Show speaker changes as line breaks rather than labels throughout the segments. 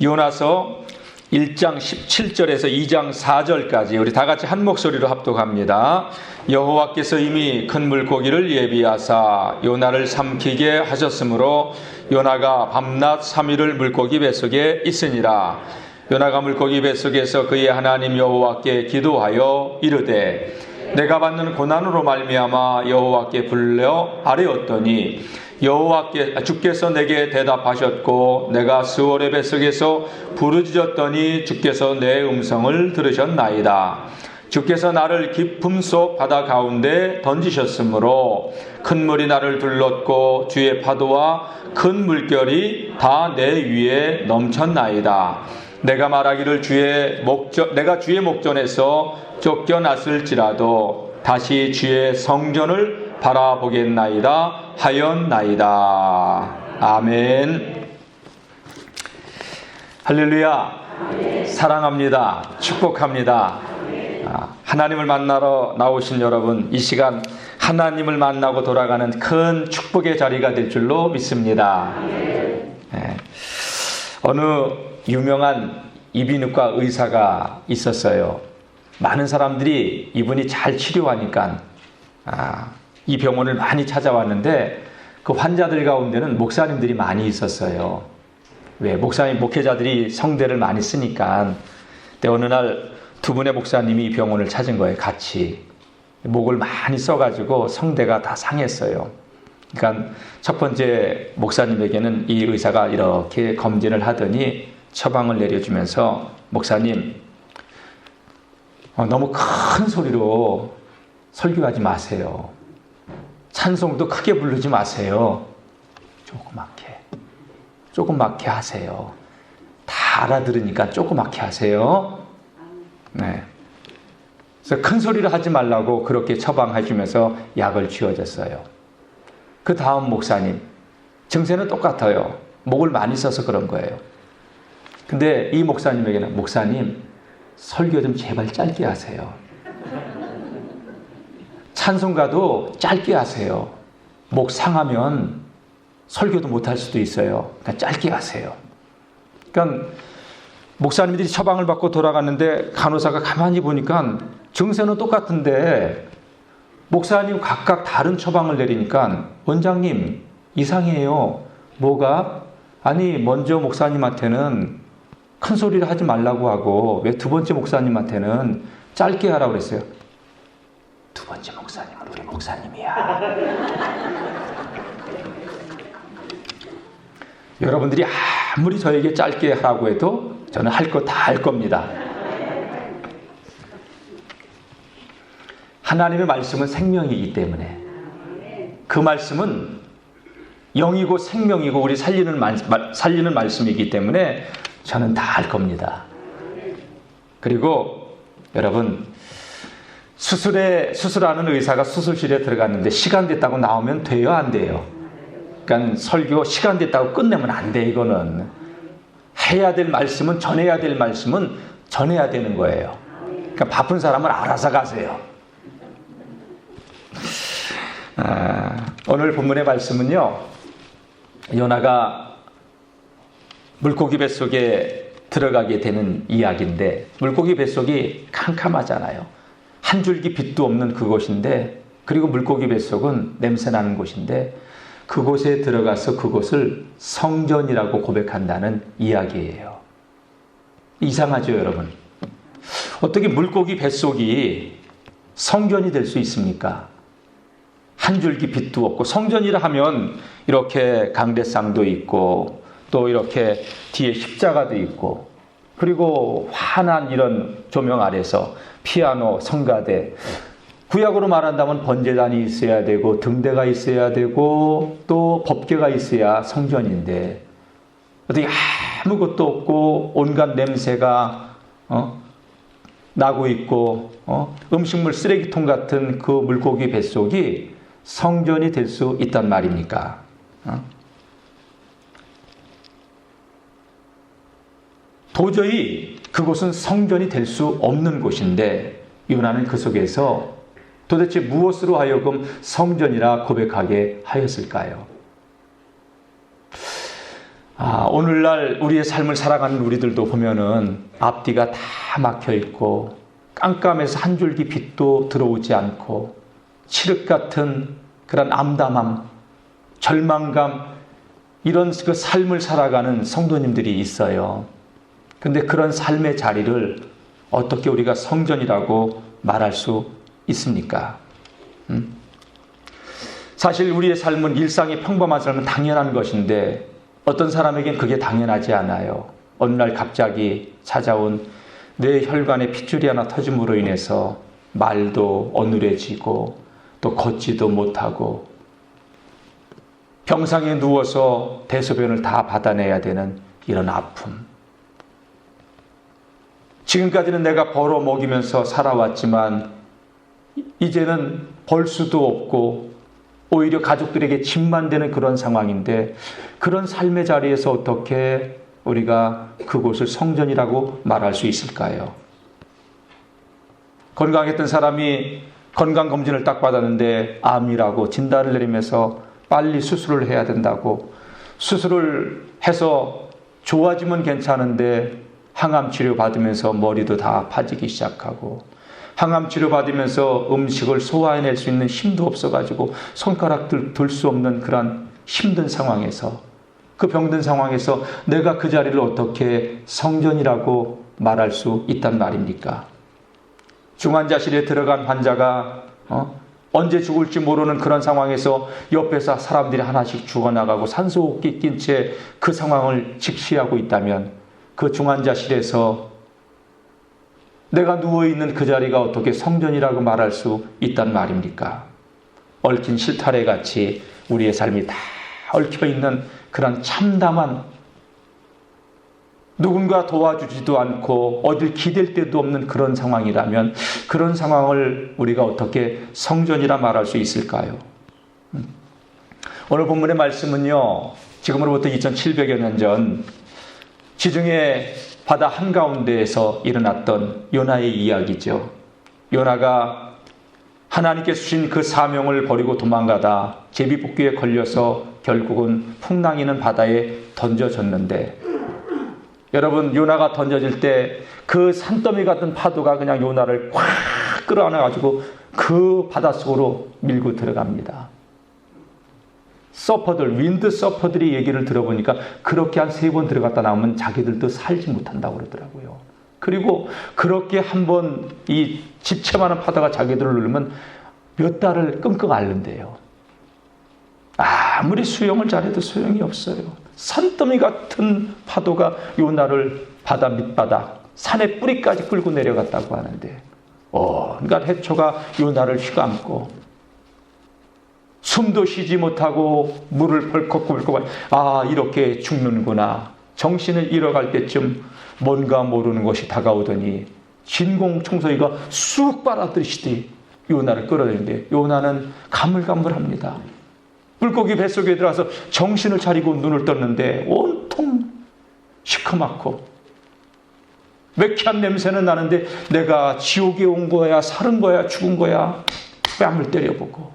요나서 1장 17절에서 2장 4절까지 우리 다 같이 한 목소리로 합독합니다. 여호와께서 이미 큰 물고기를 예비하사 요나를 삼키게 하셨으므로 요나가 밤낮 3일을 물고기 뱃속에 있으니라. 요나가 물고기 뱃속에서 그의 하나님 여호와께 기도하여 이르되 내가 받는 고난으로 말미암아 여호와께 불러 아뢰었더니 주께서 내게 대답하셨고 내가 스월의 뱃속에서 부르짖었더니 주께서 내 음성을 들으셨나이다. 주께서 나를 깊음 속 바다 가운데 던지셨으므로 큰 물이 나를 둘렀고 주의 파도와 큰 물결이 다 내 위에 넘쳤나이다. 내가 말하기를 내가 주의 목전에서 쫓겨났을지라도 다시 주의 성전을 바라보겠나이다 하였나이다. 아멘. 할렐루야. 사랑합니다. 축복합니다. 하나님을 만나러 나오신 여러분, 이 시간 하나님을 만나고 돌아가는 큰 축복의 자리가 될 줄로 믿습니다. 어느 유명한 이비인후과 의사가 있었어요. 많은 사람들이 이분이 잘 치료하니까 이 병원을 많이 찾아왔는데 그 환자들 가운데는 목사님들이 많이 있었어요. 왜? 목회자들이 성대를 많이 쓰니까. 근데 어느 날 두 분의 목사님이 이 병원을 찾은 거예요. 같이. 목을 많이 써가지고 성대가 다 상했어요. 그러니까 첫 번째 목사님에게는 이 의사가 이렇게 검진을 하더니 처방을 내려주면서 목사님, 너무 큰 소리로 설교하지 마세요. 찬송도 크게 부르지 마세요. 조그맣게 하세요. 다 알아들으니까 조그맣게 하세요. 네. 그래서 큰 소리를 하지 말라고 그렇게 처방해주면서 약을 쥐어줬어요. 그 다음 목사님, 증세는 똑같아요. 목을 많이 써서 그런 거예요. 근데 이 목사님에게는 목사님, 설교 좀 제발 짧게 하세요. 찬송가도 짧게 하세요. 목 상하면 설교도 못할 수도 있어요. 그러니까 짧게 하세요. 그러니까 목사님들이 처방을 받고 돌아갔는데 간호사가 가만히 보니까 증세는 똑같은데 목사님 각각 다른 처방을 내리니까 원장님 이상해요. 뭐가? 아니 먼저 목사님한테는 큰 소리를 하지 말라고 하고 왜 두 번째 목사님한테는 짧게 하라고 그랬어요. 두 번째 목사님은 우리 목사님이야. 여러분들이 아무리 저에게 짧게 하라고 해도 저는 할 거 다 할 겁니다. 하나님의 말씀은 생명이기 때문에 그 말씀은 영이고 생명이고 우리 살리는 말씀이기 때문에 저는 다 할 겁니다. 그리고 여러분 수술하는 의사가 수술실에 들어갔는데 시간 됐다고 나오면 돼요? 안 돼요? 그러니까 설교 시간 됐다고 끝내면 안 돼. 이거는 해야 될 말씀은 전해야 되는 거예요. 그러니까 바쁜 사람은 알아서 가세요. 오늘 본문의 말씀은요, 요나가 물고기 뱃속에 들어가게 되는 이야기인데 물고기 뱃속이 캄캄하잖아요. 한 줄기 빛도 없는 그곳인데, 그리고 물고기 뱃속은 냄새나는 곳인데 그곳에 들어가서 그곳을 성전이라고 고백한다는 이야기예요. 이상하죠, 여러분? 어떻게 물고기 뱃속이 성전이 될 수 있습니까? 한 줄기 빛도 없고, 성전이라 하면 이렇게 강대상도 있고 또 이렇게 뒤에 십자가도 있고, 그리고 환한 이런 조명 아래서 피아노, 성가대, 구약으로 말한다면 번제단이 있어야 되고 등대가 있어야 되고 또 법궤가 있어야 성전인데 어떻게 아무것도 없고 온갖 냄새가 나고 있고 음식물 쓰레기통 같은 그 물고기 뱃속이 성전이 될 수 있단 말입니까? 도저히 그곳은 성전이 될 수 없는 곳인데 요나는 그 속에서 도대체 무엇으로 하여금 성전이라 고백하게 하였을까요? 오늘날 우리의 삶을 살아가는 우리들도 보면은 앞뒤가 다 막혀 있고 깜깜해서 한 줄기 빛도 들어오지 않고 칠흑 같은 그런 암담함, 절망감, 이런 그 삶을 살아가는 성도님들이 있어요. 근데 그런 삶의 자리를 어떻게 우리가 성전이라고 말할 수 있습니까? 사실 우리의 삶은 일상의 평범한 삶은 당연한 것인데 어떤 사람에겐 그게 당연하지 않아요. 어느 날 갑자기 찾아온 뇌 혈관에 핏줄이 하나 터짐으로 인해서 말도 어눌해지고 또 걷지도 못하고 병상에 누워서 대소변을 다 받아내야 되는 이런 아픔. 지금까지는 내가 벌어 먹이면서 살아왔지만 이제는 벌 수도 없고 오히려 가족들에게 짐만 되는 그런 상황인데 그런 삶의 자리에서 어떻게 우리가 그곳을 성전이라고 말할 수 있을까요? 건강했던 사람이 건강검진을 딱 받았는데 암이라고 진단을 내리면서 빨리 수술을 해야 된다고 수술을 해서 좋아지면 괜찮은데 항암 치료 받으면서 머리도 다 파지기 시작하고 항암 치료 받으면서 음식을 소화해낼 수 있는 힘도 없어가지고 손가락들 들 수 없는 그런 힘든 상황에서 그 병든 상황에서 내가 그 자리를 어떻게 성전이라고 말할 수 있단 말입니까? 중환자실에 들어간 환자가 언제 죽을지 모르는 그런 상황에서 옆에서 사람들이 하나씩 죽어나가고 산소호흡기 낀 채 그 상황을 직시하고 있다면 그 중환자실에서 내가 누워있는 그 자리가 어떻게 성전이라고 말할 수 있단 말입니까? 얽힌 실타래같이 우리의 삶이 다 얽혀있는 그런 참담한 누군가 도와주지도 않고 어딜 기댈 데도 없는 그런 상황이라면 그런 상황을 우리가 어떻게 성전이라 말할 수 있을까요? 오늘 본문의 말씀은요, 지금으로부터 2700여 년 전 지중해 바다 한가운데에서 일어났던 요나의 이야기죠. 요나가 하나님께 주신 그 사명을 버리고 도망가다 제비뽑기에 걸려서 결국은 풍랑이는 바다에 던져졌는데 여러분, 요나가 던져질 때 그 산더미 같은 파도가 그냥 요나를 꽉 끌어안아가지고 그 바닷속으로 밀고 들어갑니다. 서퍼들, 윈드 서퍼들이 얘기를 들어보니까 그렇게 한 3번 들어갔다 나오면 자기들도 살지 못한다고 그러더라고요. 그리고 그렇게 한번 이 집채만한 파도가 자기들을 누르면 몇 달을 끙끙 앓는데요. 아무리 수영을 잘해도 소용이 없어요. 산더미 같은 파도가 요나를 바다 밑바닥, 산의 뿌리까지 끌고 내려갔다고 하는데 그러니까 해초가 요나를 휘감고 숨도 쉬지 못하고 물을 벌컥벌컥 이렇게 죽는구나. 정신을 잃어갈 때쯤 뭔가 모르는 것이 다가오더니 진공청소기가 쑥 빨아들이시듯이 요나를 끌어내는데 요나는 가물가물합니다. 물고기 뱃속에 들어가서 정신을 차리고 눈을 떴는데 온통 시커멓고 매캐한 냄새는 나는데 내가 지옥에 온 거야, 사는 거야, 죽은 거야. 뺨을 때려보고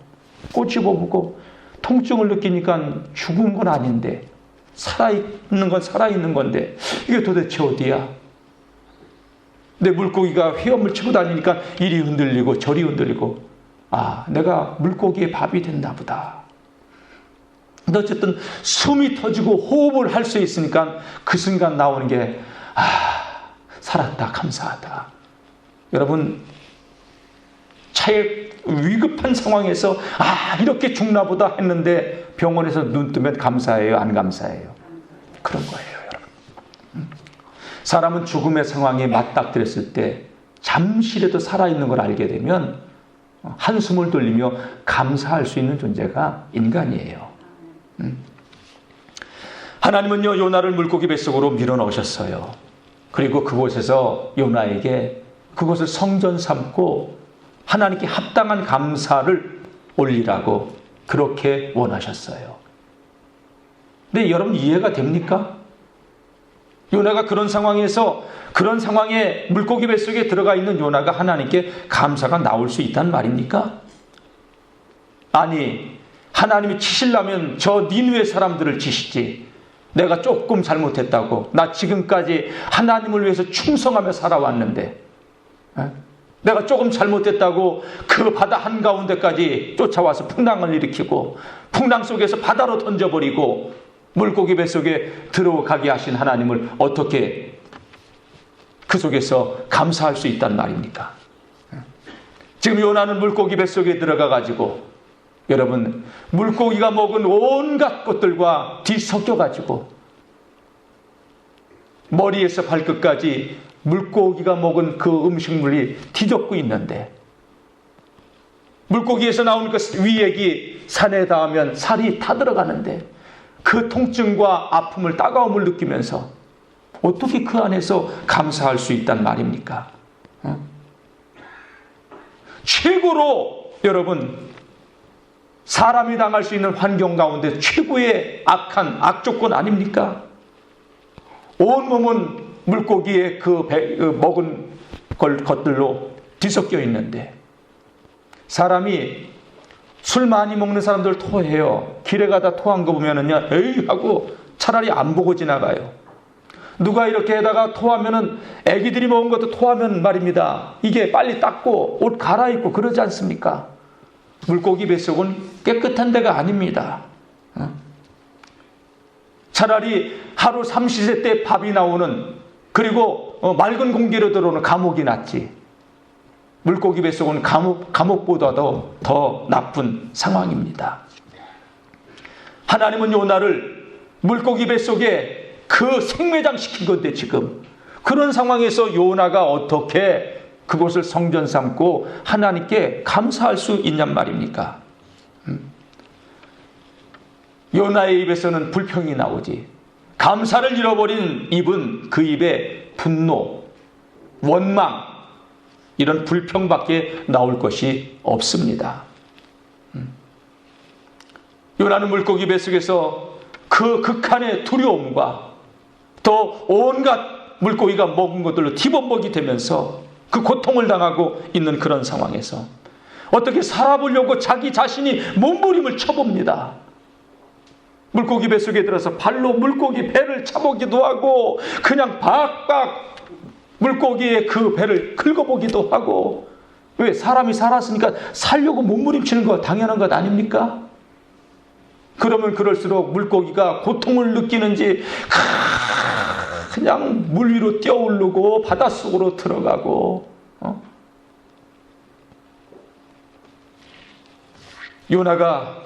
꼬집어보고 통증을 느끼니까 죽은 건 아닌데 살아있는 건 살아있는 건데 이게 도대체 어디야? 내 물고기가 헤엄을 치고 다니니까 이리 흔들리고 저리 흔들리고 내가 물고기의 밥이 됐나 보다. 근데 어쨌든 숨이 터지고 호흡을 할 수 있으니까 그 순간 나오는 게 살았다, 감사하다. 여러분, 차에 위급한 상황에서 이렇게 죽나 보다 했는데 병원에서 눈 뜨면 감사해요, 안 감사해요? 그런 거예요, 여러분. 사람은 죽음의 상황에 맞닥뜨렸을 때 잠시라도 살아있는 걸 알게 되면 한숨을 돌리며 감사할 수 있는 존재가 인간이에요. 하나님은요, 요나를 물고기 뱃속으로 밀어넣으셨어요. 그리고 그곳에서 요나에게 그것을 성전 삼고 하나님께 합당한 감사를 올리라고 그렇게 원하셨어요. 근데 여러분, 이해가 됩니까? 요나가 그런 상황에서 그런 상황에 물고기 뱃속에 들어가 있는 요나가 하나님께 감사가 나올 수 있단 말입니까? 아니, 하나님이 치시려면 저 니느웨 사람들을 치시지 내가 조금 잘못했다고. 나 지금까지 하나님을 위해서 충성하며 살아왔는데 내가 조금 잘못했다고 그 바다 한가운데까지 쫓아와서 풍랑을 일으키고 풍랑 속에서 바다로 던져버리고 물고기 뱃속에 들어가게 하신 하나님을 어떻게 그 속에서 감사할 수 있단 말입니까? 지금 요나는 물고기 뱃속에 들어가가지고 여러분 물고기가 먹은 온갖 것들과 뒤섞여가지고 머리에서 발끝까지 물고기가 먹은 그 음식물이 뒤덮고 있는데 물고기에서 나온 그 위액이 산에 닿으면 살이 타들어가는데 그 통증과 아픔을 따가움을 느끼면서 어떻게 그 안에서 감사할 수 있단 말입니까? 최고로 여러분 사람이 당할 수 있는 환경 가운데 최고의 악한 악조건 아닙니까? 온몸은 물고기의 먹은 것들로 뒤섞여 있는데 사람이 술 많이 먹는 사람들 토해요. 길에 가다 토한 거 보면은요, 에이 하고 차라리 안 보고 지나가요. 누가 이렇게 해다가 토하면은 애기들이 먹은 것도 토하면 말입니다. 이게 빨리 닦고 옷 갈아입고 그러지 않습니까? 물고기 뱃속은 깨끗한 데가 아닙니다. 차라리 하루 삼시세 때 밥이 나오는 그리고 맑은 공기로 들어오는 감옥이 낫지. 물고기 뱃속은 감옥보다도 더 나쁜 상황입니다. 하나님은 요나를 물고기 뱃속에 그 생매장시킨 건데 지금 그런 상황에서 요나가 어떻게 그곳을 성전 삼고 하나님께 감사할 수 있냔 말입니까? 요나의 입에서는 불평이 나오지. 감사를 잃어버린 입은 그 입에 분노, 원망 이런 불평밖에 나올 것이 없습니다. 요나는 물고기 뱃속에서 그 극한의 두려움과 또 온갖 물고기가 먹은 것들로 뒤범벅이 되면서 그 고통을 당하고 있는 그런 상황에서 어떻게 살아보려고 자기 자신이 몸부림을 쳐봅니다. 물고기 뱃속에 들어서 발로 물고기 배를 차보기도 하고 그냥 박박 물고기의 그 배를 긁어보기도 하고. 왜? 사람이 살았으니까 살려고 몸부림치는 거 당연한 것 아닙니까? 그러면 그럴수록 물고기가 고통을 느끼는지 그냥 물 위로 뛰어오르고 바닷속으로 들어가고. 요나가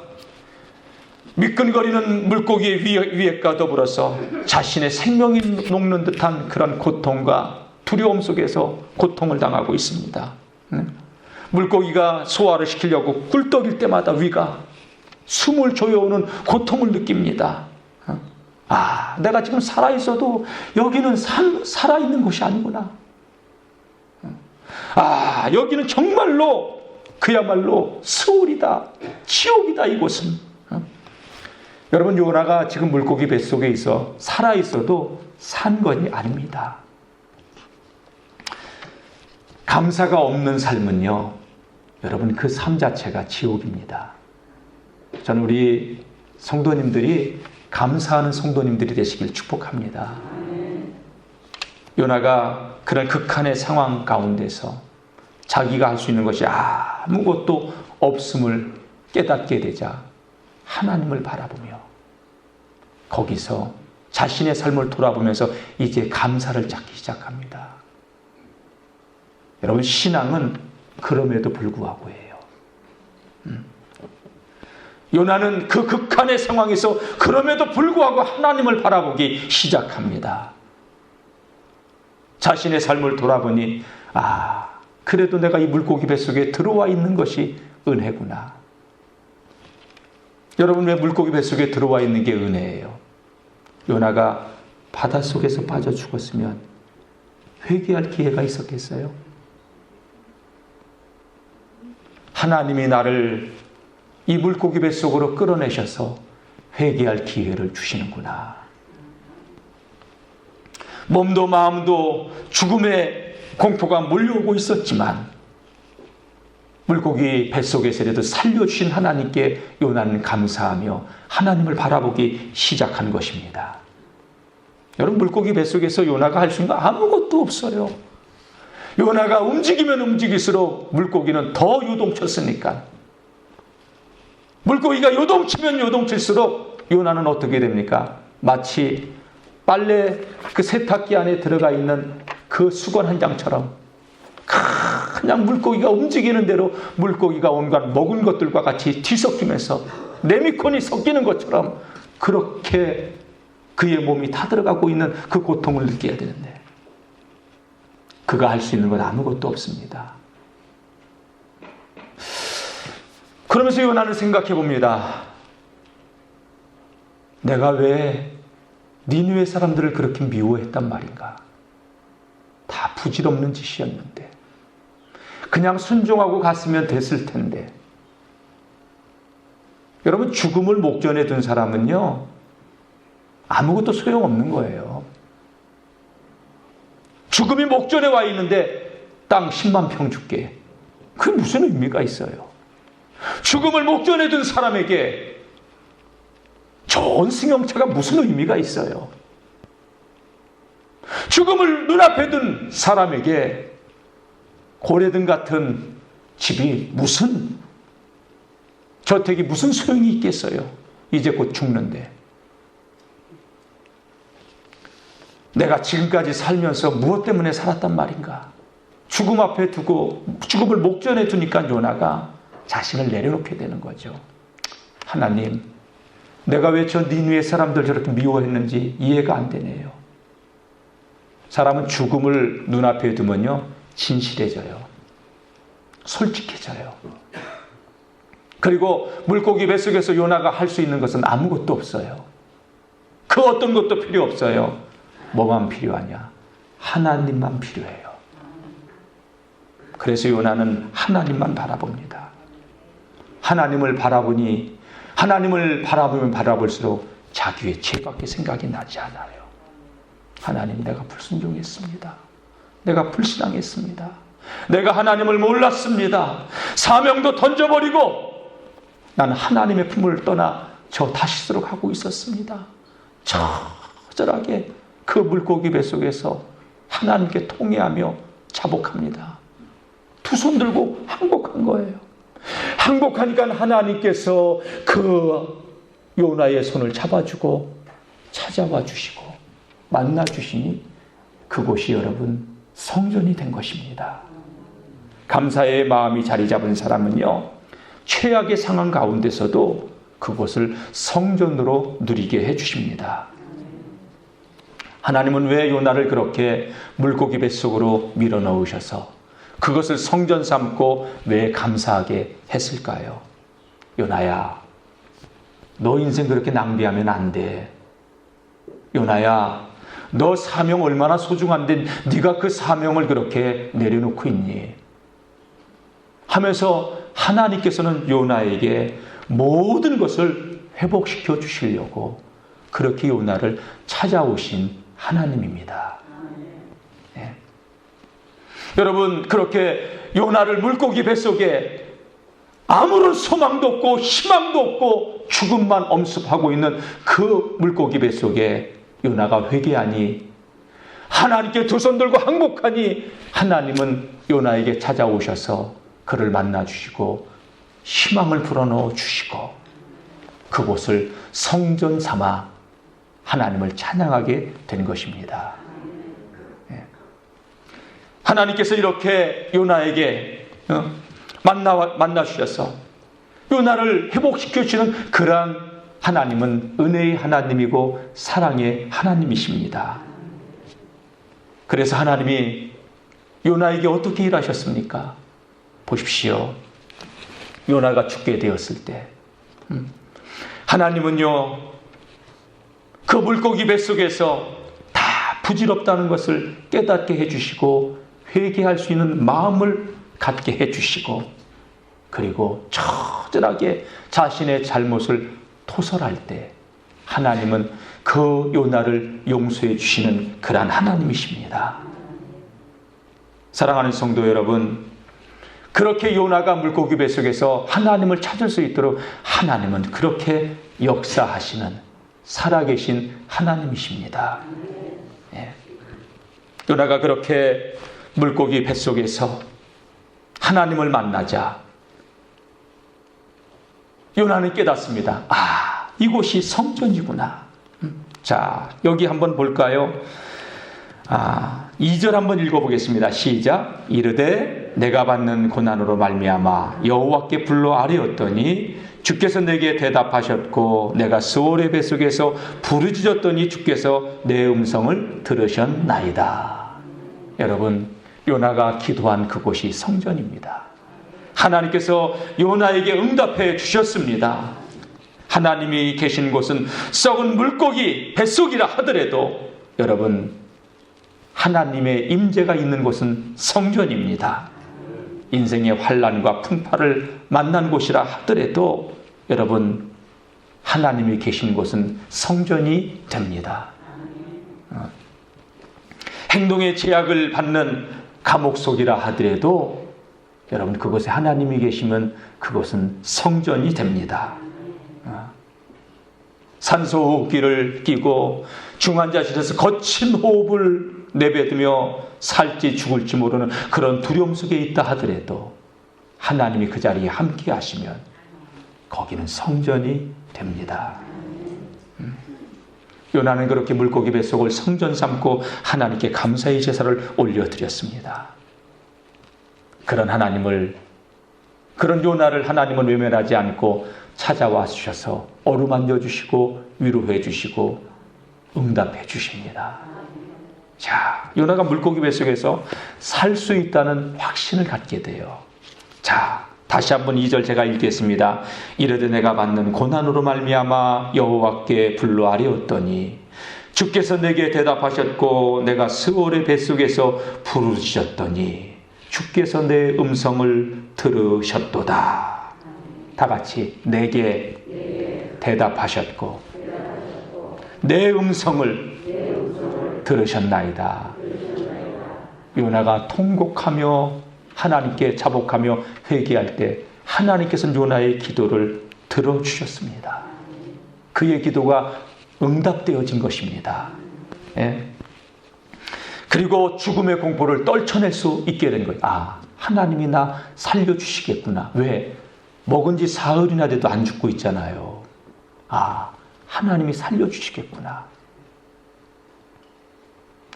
미끈거리는 물고기의 위액과 더불어서 자신의 생명이 녹는 듯한 그런 고통과 두려움 속에서 고통을 당하고 있습니다. 물고기가 소화를 시키려고 꿀떡일 때마다 위가 숨을 조여오는 고통을 느낍니다. 내가 지금 살아있어도 여기는 살아있는 곳이 아니구나. 여기는 정말로 그야말로 스올이다, 지옥이다 이곳은. 여러분 요나가 지금 물고기 뱃속에 있어 살아있어도 산 것이 아닙니다. 감사가 없는 삶은요, 여러분 그 삶 자체가 지옥입니다. 저는 우리 성도님들이 감사하는 성도님들이 되시길 축복합니다. 요나가 그런 극한의 상황 가운데서 자기가 할 수 있는 것이 아무것도 없음을 깨닫게 되자 하나님을 바라보며 거기서 자신의 삶을 돌아보면서 이제 감사를 찾기 시작합니다. 여러분 신앙은 그럼에도 불구하고 해요. 요나는 그 극한의 상황에서 그럼에도 불구하고 하나님을 바라보기 시작합니다. 자신의 삶을 돌아보니 그래도 내가 이 물고기 뱃속에 들어와 있는 것이 은혜구나. 여러분 왜 물고기 뱃속에 들어와 있는 게 은혜예요? 요나가 바닷속에서 빠져 죽었으면 회개할 기회가 있었겠어요? 하나님이 나를 이 물고기 뱃속으로 끌어내셔서 회개할 기회를 주시는구나. 몸도 마음도 죽음의 공포가 몰려오고 있었지만 물고기 뱃속에서라도 살려주신 하나님께 요나는 감사하며 하나님을 바라보기 시작한 것입니다. 여러분, 물고기 뱃속에서 요나가 할 수 있는 거 아무것도 없어요. 요나가 움직이면 움직일수록 물고기는 더 요동쳤으니까. 물고기가 요동치면 요동칠수록 요나는 어떻게 됩니까? 마치 빨래 그 세탁기 안에 들어가 있는 그 수건 한 장처럼 그냥 물고기가 움직이는 대로 물고기가 온갖 먹은 것들과 같이 뒤섞이면서 레미콘이 섞이는 것처럼 그렇게 그의 몸이 다 들어가고 있는 그 고통을 느껴야 되는데 그가 할 수 있는 건 아무것도 없습니다. 그러면서 요나는 생각해 봅니다. 내가 왜 니느웨 사람들을 그렇게 미워했단 말인가? 다 부질없는 짓이었는데 그냥 순종하고 갔으면 됐을 텐데. 여러분, 죽음을 목전에 둔 사람은요 아무것도 소용없는 거예요. 죽음이 목전에 와 있는데 땅 10만 평 줄게. 그게 무슨 의미가 있어요? 죽음을 목전에 둔 사람에게 좋은 승용차가 무슨 의미가 있어요? 죽음을 눈앞에 둔 사람에게 고래등 같은 집이 무슨 저택이 무슨 소용이 있겠어요? 이제 곧 죽는데. 내가 지금까지 살면서 무엇 때문에 살았단 말인가? 죽음 앞에 두고 죽음을 목전에 두니까 요나가 자신을 내려놓게 되는 거죠. 하나님, 내가 왜 저 니느웨 사람들 저렇게 미워했는지 이해가 안 되네요. 사람은 죽음을 눈앞에 두면요 진실해져요. 솔직해져요. 그리고 물고기 뱃속에서 요나가 할 수 있는 것은 아무것도 없어요. 그 어떤 것도 필요 없어요. 뭐만 필요하냐? 하나님만 필요해요. 그래서 요나는 하나님만 바라봅니다. 하나님을 바라보니 하나님을 바라보면 바라볼수록 자기의 죄밖에 생각이 나지 않아요. 하나님, 내가 불순종했습니다. 내가 불신앙했습니다. 내가 하나님을 몰랐습니다. 사명도 던져버리고 나는 하나님의 품을 떠나 저 다시스로 가고 있었습니다. 처절하게 그 물고기 뱃속에서 하나님께 통회하며 자복합니다. 두 손 들고 항복한 거예요. 항복하니까 하나님께서 그 요나의 손을 잡아주고 찾아와 주시고 만나 주시니 그곳이 여러분 성전이 된 것입니다. 감사의 마음이 자리 잡은 사람은요 최악의 상황 가운데서도 그곳을 성전으로 누리게 해주십니다. 하나님은 왜 요나를 그렇게 물고기 뱃속으로 밀어넣으셔서 그것을 성전 삼고 왜 감사하게 했을까요? 요나야, 너 인생 그렇게 낭비하면 안 돼. 요나야, 너 사명 얼마나 소중한데 네가 그 사명을 그렇게 내려놓고 있니? 하면서 하나님께서는 요나에게 모든 것을 회복시켜 주시려고 그렇게 요나를 찾아오신 하나님입니다. 네. 여러분, 그렇게 요나를 물고기 뱃속에 아무런 소망도 없고 희망도 없고 죽음만 엄습하고 있는 그 물고기 뱃속에 요나가 회개하니 하나님께 두 손 들고 항복하니 하나님은 요나에게 찾아오셔서 그를 만나주시고 희망을 불어넣어 주시고 그곳을 성전 삼아 하나님을 찬양하게 된 것입니다. 하나님께서 이렇게 요나에게 만나주셔서 요나를 회복시켜 주시는 그러한 하나님은 은혜의 하나님이고 사랑의 하나님이십니다. 그래서 하나님이 요나에게 어떻게 일하셨습니까? 보십시오. 요나가 죽게 되었을 때 하나님은요 그 물고기 뱃속에서 다 부질없다는 것을 깨닫게 해주시고 회개할 수 있는 마음을 갖게 해주시고 그리고 처절하게 자신의 잘못을 토설할 때 하나님은 그 요나를 용서해 주시는 그러한 하나님이십니다. 사랑하는 성도 여러분, 그렇게 요나가 물고기 뱃속에서 하나님을 찾을 수 있도록 하나님은 그렇게 역사하시는 살아계신 하나님이십니다. 요나가 그렇게 물고기 뱃속에서 하나님을 만나자 요나는 깨닫습니다. 아, 이곳이 성전이구나. 자, 여기 한번 볼까요? 2절 한번 읽어보겠습니다. 시작. 이르되 내가 받는 고난으로 말미암아 여호와께 불러 아뢰었더니 주께서 내게 대답하셨고 내가 스올의 뱃속에서 부르짖었더니 주께서 내 음성을 들으셨나이다. 여러분, 요나가 기도한 그곳이 성전입니다. 하나님께서 요나에게 응답해 주셨습니다. 하나님이 계신 곳은 썩은 물고기 뱃속이라 하더라도 여러분, 하나님의 임재가 있는 곳은 성전입니다. 인생의 환난과 풍파를 만난 곳이라 하더라도 여러분, 하나님이 계신 곳은 성전이 됩니다. 행동의 제약을 받는 감옥 속이라 하더라도 여러분, 그곳에 하나님이 계시면 그곳은 성전이 됩니다. 산소호흡기를 끼고 중환자실에서 거친 호흡을 내뱉으며 살지 죽을지 모르는 그런 두려움 속에 있다 하더라도 하나님이 그 자리에 함께 하시면 거기는 성전이 됩니다. 요나는 그렇게 물고기 뱃속을 성전 삼고 하나님께 감사의 제사를 올려드렸습니다. 그런 요나를 하나님은 외면하지 않고 찾아와 주셔서 어루만져 주시고 위로해 주시고 응답해 주십니다. 자, 요나가 물고기 뱃속에서 살 수 있다는 확신을 갖게 돼요. 자, 다시 한번 2절 제가 읽겠습니다. 이르되 내가 받는 고난으로 말미암아 여호와께 불러 아뢰었더니 주께서 내게 대답하셨고 내가 스올의 뱃속에서 부르짖었더니 주께서 내 음성을 들으셨도다. 다 같이 내게 대답하셨고 내 음성을 들으셨나이다. 요나가 통곡하며 하나님께 자복하며 회개할 때 하나님께서는 요나의 기도를 들어주셨습니다. 그의 기도가 응답되어진 것입니다. 예? 그리고 죽음의 공포를 떨쳐낼 수 있게 된 거예요. 아, 하나님이 나 살려주시겠구나. 왜? 먹은 지 사흘이나 돼도 안 죽고 있잖아요. 아, 하나님이 살려주시겠구나.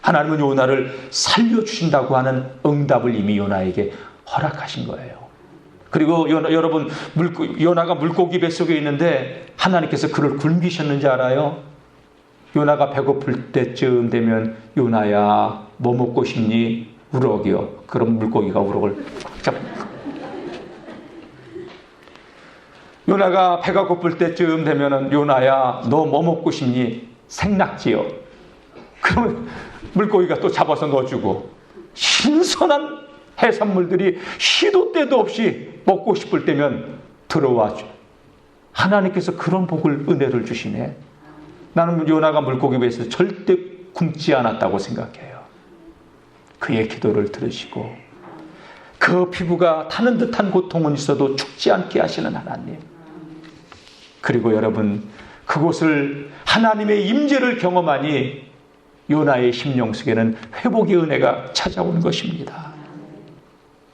하나님은 요나를 살려주신다고 하는 응답을 이미 요나에게 허락하신 거예요. 그리고 여러분, 요나가 물고기 뱃속에 있는데 하나님께서 그를 굶기셨는지 알아요? 요나가 배고플 때쯤 되면 요나야 뭐 먹고 싶니? 우럭이요. 그럼 물고기가 우럭을 꽉 잡습니다. 요나가 배가 고플 때쯤 되면 요나야 너 뭐 먹고 싶니? 생낙지요. 그러면 물고기가 또 잡아서 넣어주고 신선한 해산물들이 시도 때도 없이 먹고 싶을 때면 들어와줘. 하나님께서 그런 복을 은혜를 주시네. 나는 요나가 물고기 배에서 절대 굶지 않았다고 생각해요. 그의 기도를 들으시고 그 피부가 타는 듯한 고통은 있어도 죽지 않게 하시는 하나님. 그리고 여러분, 그곳을 하나님의 임재를 경험하니 요나의 심령 속에는 회복의 은혜가 찾아오는 것입니다.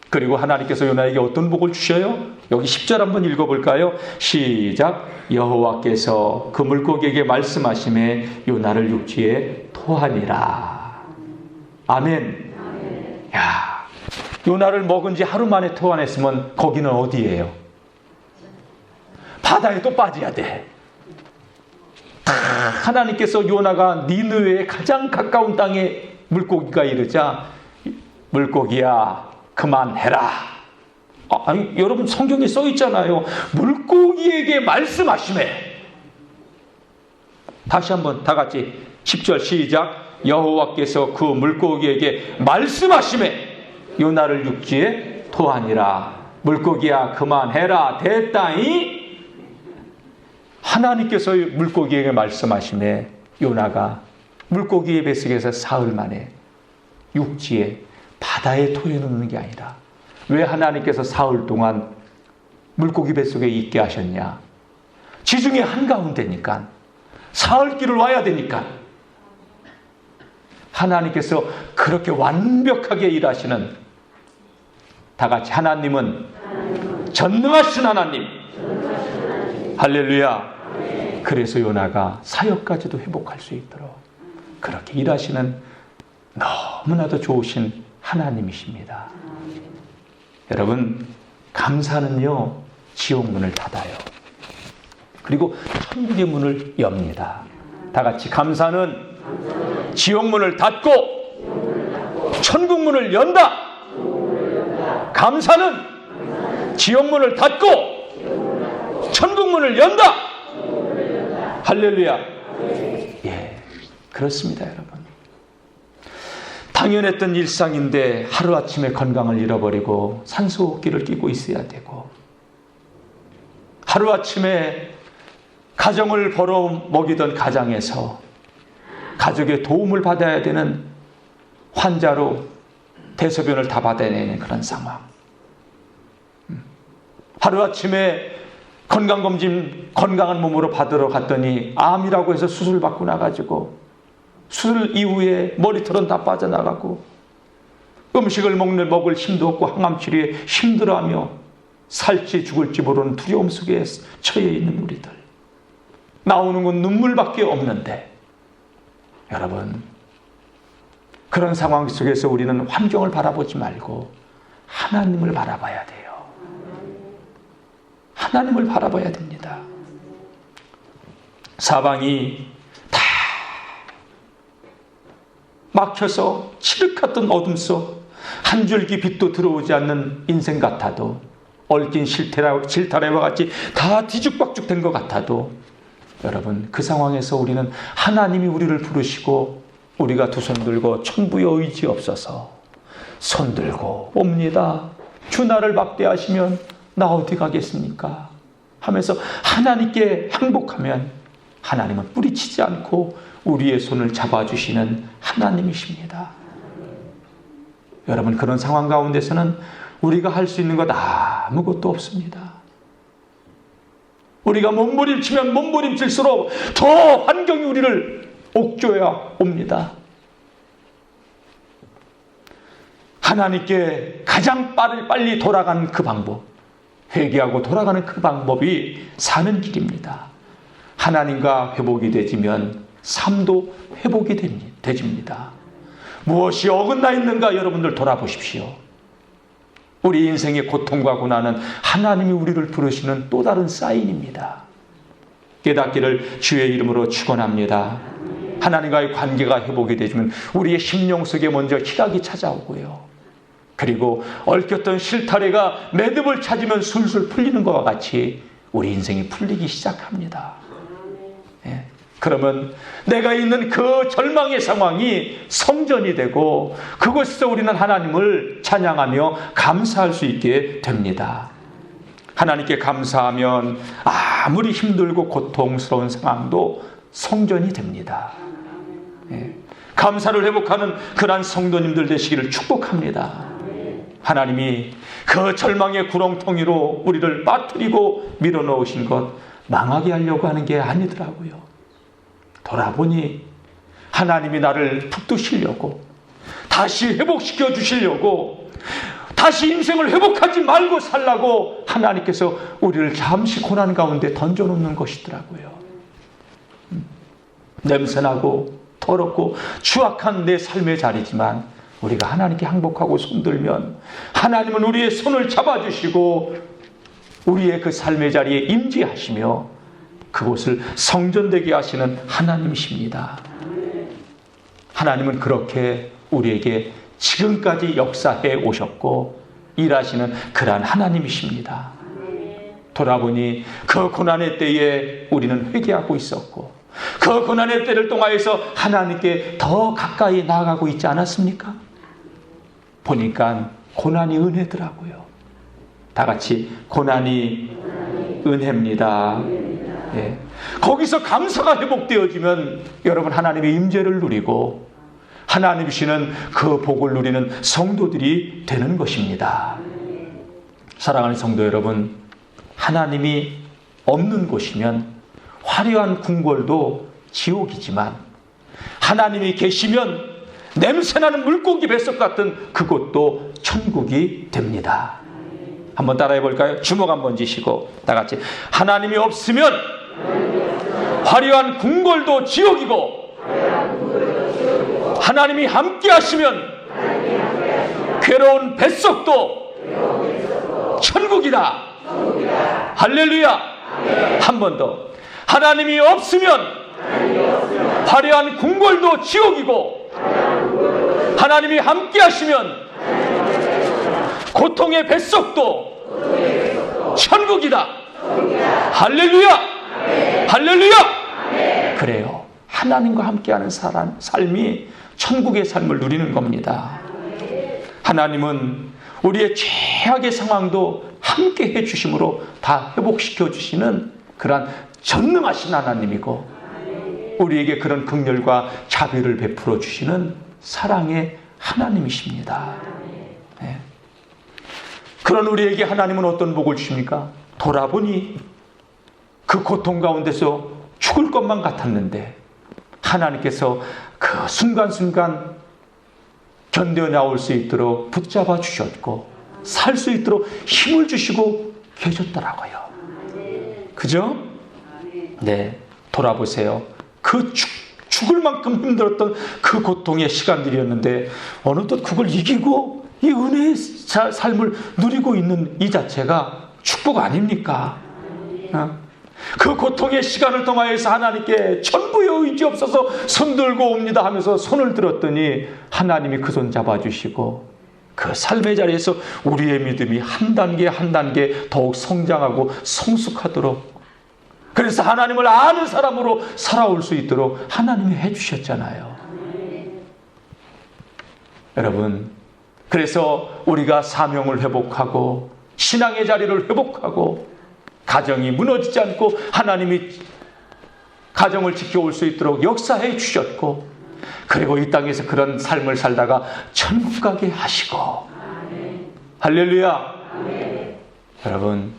그리고 하나님께서 요나에게 어떤 복을 주셔요? 여기 10절 한번 읽어볼까요? 시작. 여호와께서 그 물고기에게 말씀하시매 요나를 육지에 토하니라. 아멘. 야, 요나를 먹은 지 하루 만에 토해냈으면 거기는 어디예요? 바다에 또 빠져야 돼. 하나님께서 요나가 니느웨의 가장 가까운 땅에 물고기가 이르자 물고기야 그만해라. 아니 여러분, 성경에 써 있잖아요. 물고기에게 말씀하시매. 다시 한번 다 같이 10절 시작. 여호와께서 그 물고기에게 말씀하시매 요나를 육지에 토하니라. 물고기야 그만해라. 됐다이. 하나님께서 물고기에게 말씀하시매 요나가 물고기의 뱃속에서 사흘 만에 육지에 바다에 토해놓는 게 아니라, 왜 하나님께서 사흘 동안 물고기 뱃속에 있게 하셨냐? 지중해 한가운데니까, 사흘길을 와야 되니까. 하나님께서 그렇게 완벽하게 일하시는, 다 같이 하나님은 전능하신 하나님. 할렐루야. 그래서 요나가 사역까지도 회복할 수 있도록 그렇게 일하시는 너무나도 좋으신 하나님이십니다. 여러분, 감사는요, 지옥문을 닫아요. 그리고 천국의 문을 엽니다. 다 같이, 감사는 지옥문을 닫고 천국문을 연다. 감사는 지옥문을 닫고 천국문을 연다. 할렐루야. 예, 그렇습니다, 여러분. 당연했던 일상인데 하루아침에 건강을 잃어버리고 산소호흡기를 끼고 있어야 되고, 하루아침에 가정을 벌어먹이던 가장에서 가족의 도움을 받아야 되는 환자로 대소변을 다 받아내는 그런 상황. 하루아침에 건강검진 건강한 몸으로 받으러 갔더니 암이라고 해서 수술 받고 나가지고 수술 이후에 머리털은 다 빠져나가고 음식을 먹을 힘도 없고 항암치료에 힘들어하며 살지 죽을지 모르는 두려움 속에 처해 있는 우리들. 나오는 건 눈물밖에 없는데, 여러분, 그런 상황 속에서 우리는 환경을 바라보지 말고 하나님을 바라봐야 돼요. 하나님을 바라봐야 됩니다. 사방이 다 막혀서 칠흑했던 어둠 속 한 줄기 빛도 들어오지 않는 인생 같아도, 얽힌 실타래와 같이 다 뒤죽박죽 된 것 같아도, 여러분, 그 상황에서 우리는 하나님이 우리를 부르시고 우리가 두 손 들고 천부의 의지 없어서 손 들고 옵니다. 주 나를 막대하시면 나 어디 가겠습니까? 하면서 하나님께 항복하면 하나님은 뿌리치지 않고 우리의 손을 잡아주시는 하나님이십니다. 여러분, 그런 상황 가운데서는 우리가 할 수 있는 것 아무것도 없습니다. 우리가 몸부림치면 몸부림칠수록 더 환경이 우리를 옥죄어 옵니다. 하나님께 가장 빨리 돌아가는 그 방법, 회개하고 돌아가는 그 방법이 사는 길입니다. 하나님과 회복이 되지면 삶도 회복이 되집니다. 무엇이 어긋나 있는가 여러분들 돌아보십시오. 우리 인생의 고통과 고난은 하나님이 우리를 부르시는 또 다른 사인입니다. 깨닫기를 주의 이름으로 축원합니다. 하나님과의 관계가 회복이 되면 우리의 심령 속에 먼저 희락이 찾아오고요. 그리고 얽혔던 실타래가 매듭을 찾으면 술술 풀리는 것과 같이 우리 인생이 풀리기 시작합니다. 예. 그러면 내가 있는 그 절망의 상황이 성전이 되고 그곳에서 우리는 하나님을 찬양하며 감사할 수 있게 됩니다. 하나님께 감사하면 아무리 힘들고 고통스러운 상황도 성전이 됩니다. 예. 감사를 회복하는 그러한 성도님들 되시기를 축복합니다. 하나님이 그 절망의 구렁텅이로 우리를 빠뜨리고 밀어넣으신 것 망하게 하려고 하는 게 아니더라고요. 돌아보니 하나님이 나를 북두시려고, 다시 회복시켜 주시려고, 다시 인생을 회복하지 말고 살라고 하나님께서 우리를 잠시 고난 가운데 던져놓는 것이더라고요. 냄새나고 더럽고 추악한 내 삶의 자리지만 우리가 하나님께 항복하고 손들면 하나님은 우리의 손을 잡아주시고 우리의 그 삶의 자리에 임재하시며 그곳을 성전되게 하시는 하나님이십니다. 하나님은 그렇게 우리에게 지금까지 역사해 오셨고 일하시는 그러한 하나님이십니다. 돌아보니 그 고난의 때에 우리는 회개하고 있었고 그 고난의 때를 통하여서 하나님께 더 가까이 나아가고 있지 않았습니까? 보니까 고난이 은혜더라고요. 다 같이, 고난이 은혜입니다. 예. 거기서 감사가 회복되어지면 여러분 하나님의 임재를 누리고 하나님 주시는 그 복을 누리는 성도들이 되는 것입니다. 사랑하는 성도 여러분, 하나님이 없는 곳이면 화려한 궁궐도 지옥이지만 하나님이 계시면 냄새나는 물고기 뱃속 같은 그곳도 천국이 됩니다. 한번 따라해 볼까요? 주먹 한번 쥐시고 다 같이. 하나님이 없으면 화려한 궁궐도 지옥이고, 하나님이 함께 하시면 괴로운 뱃속도 천국이다. 할렐루야. 한 번 더. 하나님이 없으면 화려한 궁궐도 지옥이고, 하나님이 함께 하시면 고통의 뱃속도 천국이다. 할렐루야. 할렐루야. 그래요. 하나님과 함께하는 삶이 천국의 삶을 누리는 겁니다. 하나님은 우리의 최악의 상황도 함께 해주심으로 다 회복시켜 주시는 그러한 전능하신 하나님이고, 우리에게 그런 긍휼과 자비를 베풀어 주시는 사랑의 하나님이십니다. 네. 그런 우리에게 하나님은 어떤 복을 주십니까? 돌아보니 그 고통 가운데서 죽을 것만 같았는데 하나님께서 그 순간순간 견뎌 나올 수 있도록 붙잡아 주셨고, 살 수 있도록 힘을 주시고 계셨더라고요. 그죠? 네, 돌아보세요. 그 죽을 만큼 힘들었던 그 고통의 시간들이었는데 어느덧 그걸 이기고 이 은혜의 삶을 누리고 있는 이 자체가 축복 아닙니까? 그 고통의 시간을 통하여서 하나님께 전부의 의지없어서 손들고 옵니다 하면서 손을 들었더니 하나님이 그 손 잡아주시고, 그 삶의 자리에서 우리의 믿음이 한 단계 한 단계 더욱 성장하고 성숙하도록, 그래서 하나님을 아는 사람으로 살아올 수 있도록 하나님이 해주셨잖아요. 여러분, 그래서 우리가 사명을 회복하고 신앙의 자리를 회복하고 가정이 무너지지 않고 하나님이 가정을 지켜올 수 있도록 역사해 주셨고, 그리고 이 땅에서 그런 삶을 살다가 천국 가게 하시고. 할렐루야. 여러분,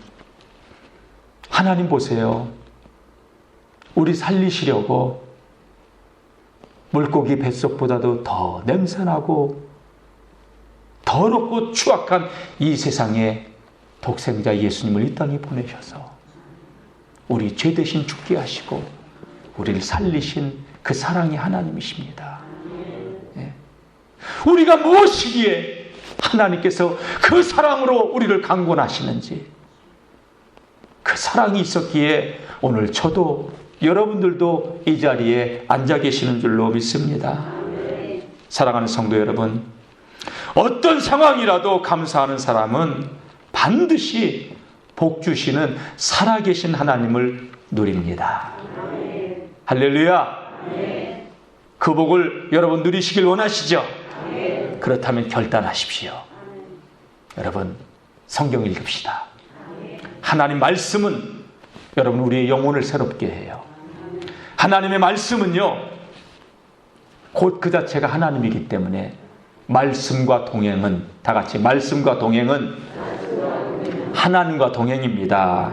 하나님 보세요. 우리 살리시려고 물고기 뱃속보다도 더 냄새나고 더럽고 추악한 이 세상에 독생자 예수님을 이 땅에 보내셔서 우리 죄 대신 죽게 하시고 우리를 살리신 그 사랑의 하나님이십니다. 네. 우리가 무엇이기에 하나님께서 그 사랑으로 우리를 강권하시는지, 그 사랑이 있었기에 오늘 저도 여러분들도 이 자리에 앉아 계시는 줄로 믿습니다. 사랑하는 성도 여러분, 어떤 상황이라도 감사하는 사람은 반드시 복 주시는 살아계신 하나님을 누립니다. 할렐루야. 그 복을 여러분 누리시길 원하시죠? 그렇다면 결단하십시오. 여러분, 성경 읽읍시다. 하나님 말씀은 여러분 우리의 영혼을 새롭게 해요. 하나님의 말씀은요, 곧 그 자체가 하나님이기 때문에 말씀과 동행은, 다 같이 말씀과 동행은 하나님과 동행입니다.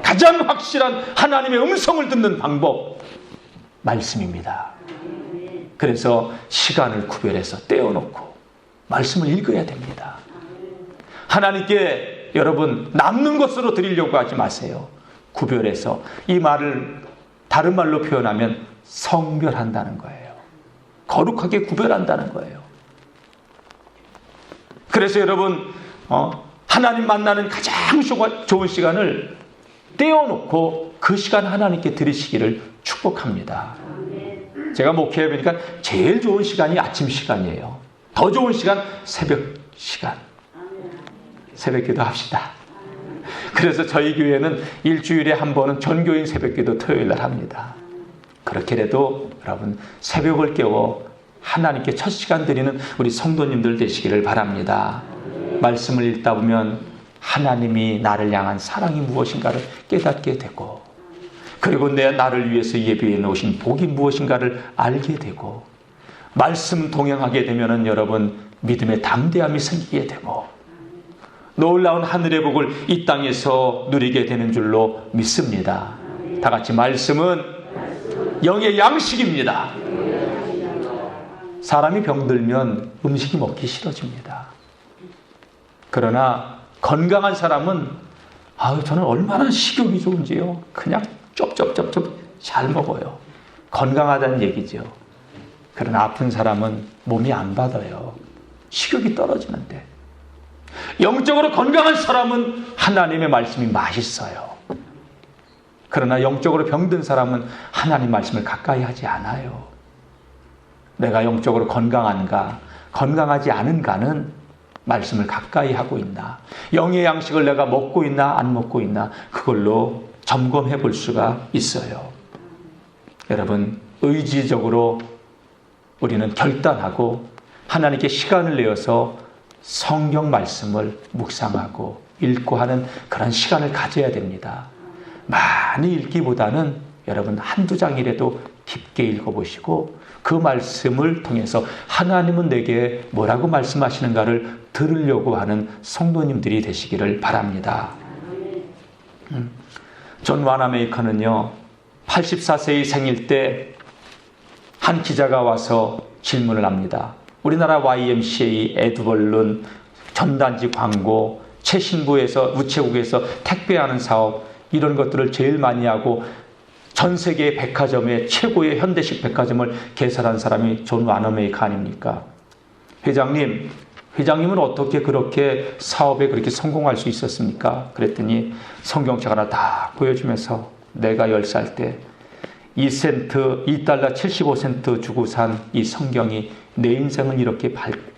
가장 확실한 하나님의 음성을 듣는 방법, 말씀입니다. 그래서 시간을 구별해서 떼어놓고 말씀을 읽어야 됩니다. 하나님께 여러분 남는 것으로 드리려고 하지 마세요. 구별해서, 이 말을 다른 말로 표현하면 성별한다는 거예요. 거룩하게 구별한다는 거예요. 그래서 여러분 하나님 만나는 가장 좋은 시간을 떼어놓고 그 시간 하나님께 드리시기를 축복합니다. 제가 목회해 보니까 제일 좋은 시간이 아침 시간이에요. 더 좋은 시간 새벽 시간. 새벽기도 합시다. 그래서 저희 교회는 일주일에 한 번은 전교인 새벽기도 토요일날 합니다. 그렇게라도 여러분 새벽을 깨워 하나님께 첫 시간 드리는 우리 성도님들 되시기를 바랍니다. 말씀을 읽다 보면 하나님이 나를 향한 사랑이 무엇인가를 깨닫게 되고, 그리고 나를 위해서 예비해 놓으신 복이 무엇인가를 알게 되고, 말씀 동행하게 되면은 여러분 믿음의 담대함이 생기게 되고, 놀라운 하늘의 복을 이 땅에서 누리게 되는 줄로 믿습니다. 다 같이 말씀은 영의 양식입니다. 사람이 병들면 음식이 먹기 싫어집니다. 그러나 건강한 사람은 저는 얼마나 식욕이 좋은지요. 그냥 쩝쩝쩝쩝 잘 먹어요. 건강하다는 얘기죠. 그러나 아픈 사람은 몸이 안 받아요. 식욕이 떨어지는데. 영적으로 건강한 사람은 하나님의 말씀이 맛있어요. 그러나 영적으로 병든 사람은 하나님 말씀을 가까이 하지 않아요. 내가 영적으로 건강한가, 건강하지 않은가는 말씀을 가까이 하고 있나, 영의 양식을 내가 먹고 있나 안 먹고 있나, 그걸로 점검해 볼 수가 있어요. 여러분, 의지적으로 우리는 결단하고 하나님께 시간을 내어서 성경 말씀을 묵상하고 읽고 하는 그런 시간을 가져야 됩니다. 많이 읽기보다는 여러분 한두 장이라도 깊게 읽어보시고 그 말씀을 통해서 하나님은 내게 뭐라고 말씀하시는가를 들으려고 하는 성도님들이 되시기를 바랍니다. 존 와나메이커는요, 84세의 생일 때 한 기자가 와서 질문을 합니다. 우리나라 YMCA, 에드벌룬, 전단지 광고, 최신부에서 우체국에서 택배하는 사업, 이런 것들을 제일 많이 하고 전 세계 백화점의 최고의 현대식 백화점을 개설한 사람이 존 와나메이커 아닙니까? 회장님은 어떻게 그렇게 사업에 그렇게 성공할 수 있었습니까? 그랬더니 성경책 하나 딱 보여주면서 내가 10살 때 2달러 75센트 주고 산 이 성경이 내 인생을 이렇게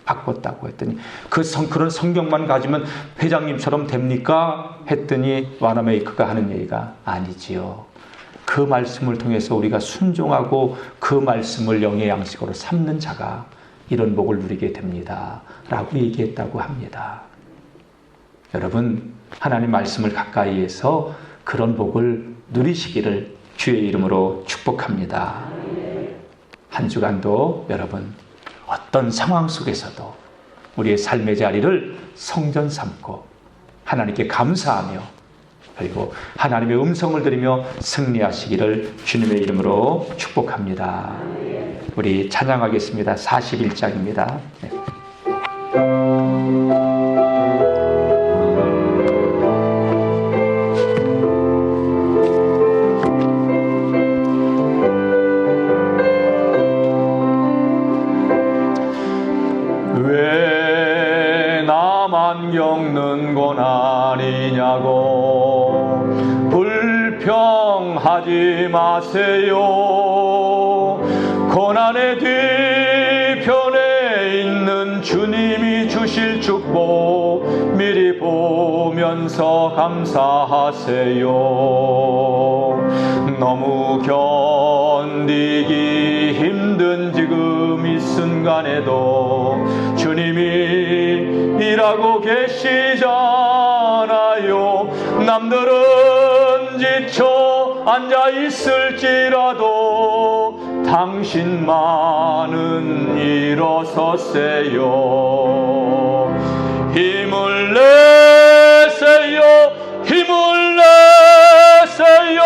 바꿨다고 했더니 그런 성경만 가지면 회장님처럼 됩니까? 했더니 와나메이커가 하는 얘기가 아니지요. 그 말씀을 통해서 우리가 순종하고 그 말씀을 영의 양식으로 삼는 자가 이런 복을 누리게 됩니다. 라고 얘기했다고 합니다. 여러분, 하나님 말씀을 가까이 해서 그런 복을 누리시기를 주의 이름으로 축복합니다. 한 주간도 여러분 어떤 상황 속에서도 우리의 삶의 자리를 성전 삼고 하나님께 감사하며 그리고 하나님의 음성을 들으며 승리하시기를 주님의 이름으로 축복합니다. 우리 찬양하겠습니다. 41장입니다. 네.
왜 나만 겪는 고난이냐고 불평하지 마세요. 고난의 뒤편에 있는 주님이 주실 축복 미리 보면서 감사하세요. 너무 견디기 힘든 지금 이 순간에도 주님이 일하고 계시잖아요. 남들은 지쳐 앉아 있을지라도 당신만은 일어서세요. 힘을 내세요. 힘을 내세요.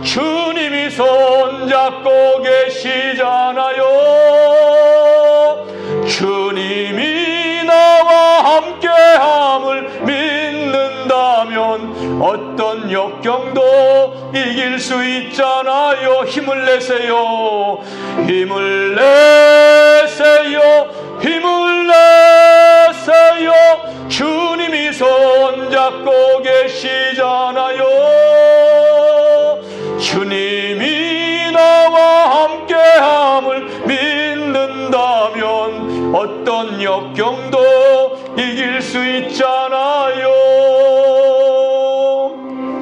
주님이 손잡고 계시잖아요. 주님이 나와 함께함을 믿는다면 어떤 역경도 이길 수 있잖아요. 힘을 내세요. 힘을 내세요. 힘을 내세요. 주님이 손잡고 계시잖아요. 주님이 나와 함께함을 믿는다면 어떤 역경도 이길 수 있잖아요.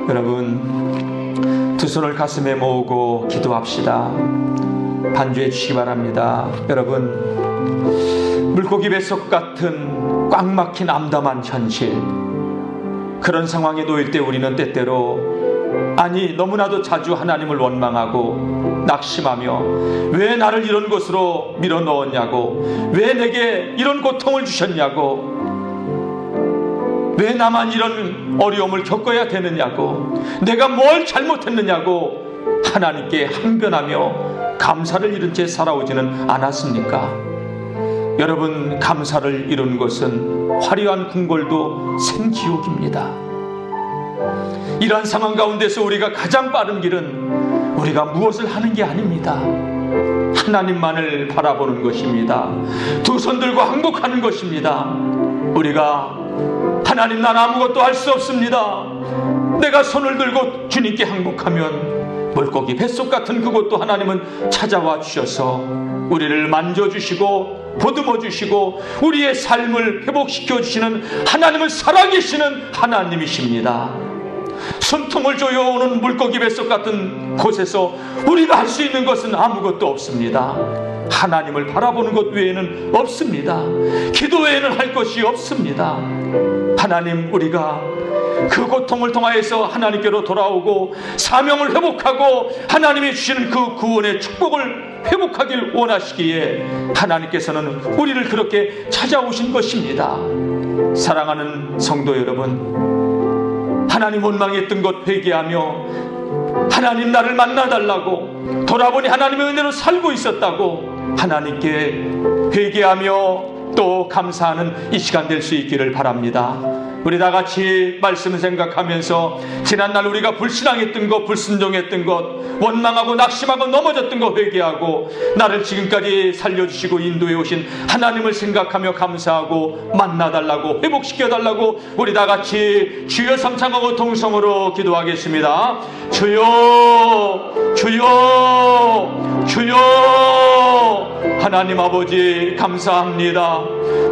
여러분, 두 손을 가슴에 모으고 기도합시다. 반주해 주시기 바랍니다. 여러분, 물고기 뱃속 같은 꽉 막힌 암담한 현실, 그런 상황에 놓일 때 우리는 때때로 너무나도 자주 하나님을 원망하고 낙심하며 왜 나를 이런 곳으로 밀어 넣었냐고, 왜 내게 이런 고통을 주셨냐고, 왜 나만 이런 어려움을 겪어야 되느냐고, 내가 뭘 잘못했느냐고 하나님께 항변하며 감사를 잃은 채 살아오지는 않았습니까? 여러분, 감사를 이룬 것은 화려한 궁궐도 생지옥입니다. 이러한 상황 가운데서 우리가 가장 빠른 길은 우리가 무엇을 하는 게 아닙니다. 하나님만을 바라보는 것입니다. 두 손 들고 항복하는 것입니다. 우리가 하나님, 난 아무것도 할 수 없습니다. 내가 손을 들고 주님께 항복하면 물고기 뱃속 같은 그곳도 하나님은 찾아와 주셔서 우리를 만져주시고 보듬어 주시고 우리의 삶을 회복시켜 주시는 하나님은 살아계시는 하나님이십니다. 숨통을 조여오는 물고기 뱃속 같은 곳에서 우리가 할 수 있는 것은 아무것도 없습니다. 하나님을 바라보는 것 외에는 없습니다. 기도 외에는 할 것이 없습니다. 하나님, 우리가 그 고통을 통하여서 하나님께로 돌아오고 사명을 회복하고 하나님이 주시는 그 구원의 축복을 회복하길 원하시기에 하나님께서는 우리를 그렇게 찾아오신 것입니다. 사랑하는 성도 여러분, 하나님 원망했던 것 회개하며 하나님, 나를 만나달라고, 돌아보니 하나님의 은혜로 살고 있었다고 하나님께 회개하며 또 감사하는 이 시간 될 수 있기를 바랍니다. 우리 다 같이 말씀을 생각하면서 지난날 우리가 불신앙했던 것, 불순종했던 것, 원망하고 낙심하고 넘어졌던 것 회개하고 나를 지금까지 살려주시고 인도해 오신 하나님을 생각하며 감사하고 만나달라고, 회복시켜달라고 우리 다 같이 주여 삼창하고 동성으로 기도하겠습니다. 주여, 주여, 주여. 하나님 아버지, 감사합니다.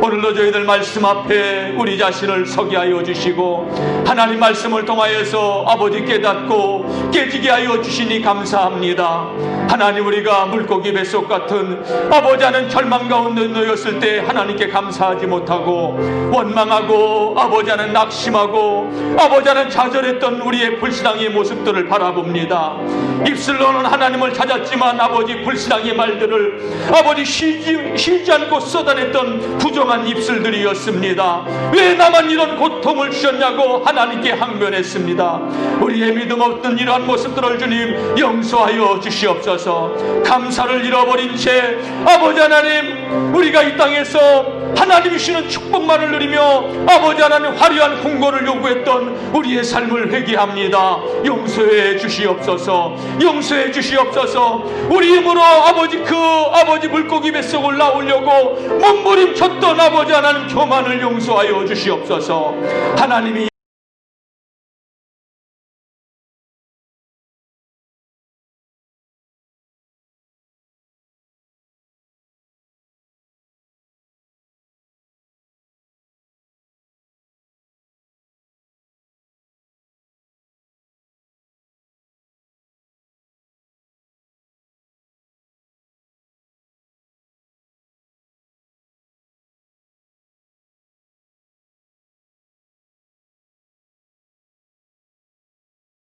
오늘도 저희들 말씀 앞에 우리 자신을 서게 하여 주시고 하나님 말씀을 통하여서 아버지 깨닫고 깨지게 하여 주시니 감사합니다. 하나님, 우리가 물고기 뱃속 같은 아버지 하는 절망 가운데 놓였을 때 하나님께 감사하지 못하고 원망하고 아버지 하는 낙심하고 아버지 하는 좌절했던 우리의 불신앙의 모습들을 바라봅니다. 입술로는 하나님을 찾았지만 아버지 불신앙의 말들을 아버지 쉬지 않고 쏟아냈던 부정한 입술들이었습니다. 왜 나만 이런 고통을 주셨냐고 하나님께 항변했습니다. 우리의 믿음 없던 이러한 모습들을 주님 용서하여 주시옵소서. 감사를 잃어버린 채 아버지 하나님, 우리가 이 땅에서 하나님이 주시는 축복만을 누리며 아버지 하나님 화려한 궁궐을 요구했던 우리의 삶을 회개합니다. 용서해 주시옵소서. 용서해 주시옵소서. 우리 힘으로 아버지 물고기 뱃속을 나오려고 몸부림쳤던 아버지 하나님 교만을 용서하여 주시옵소서. 하나님이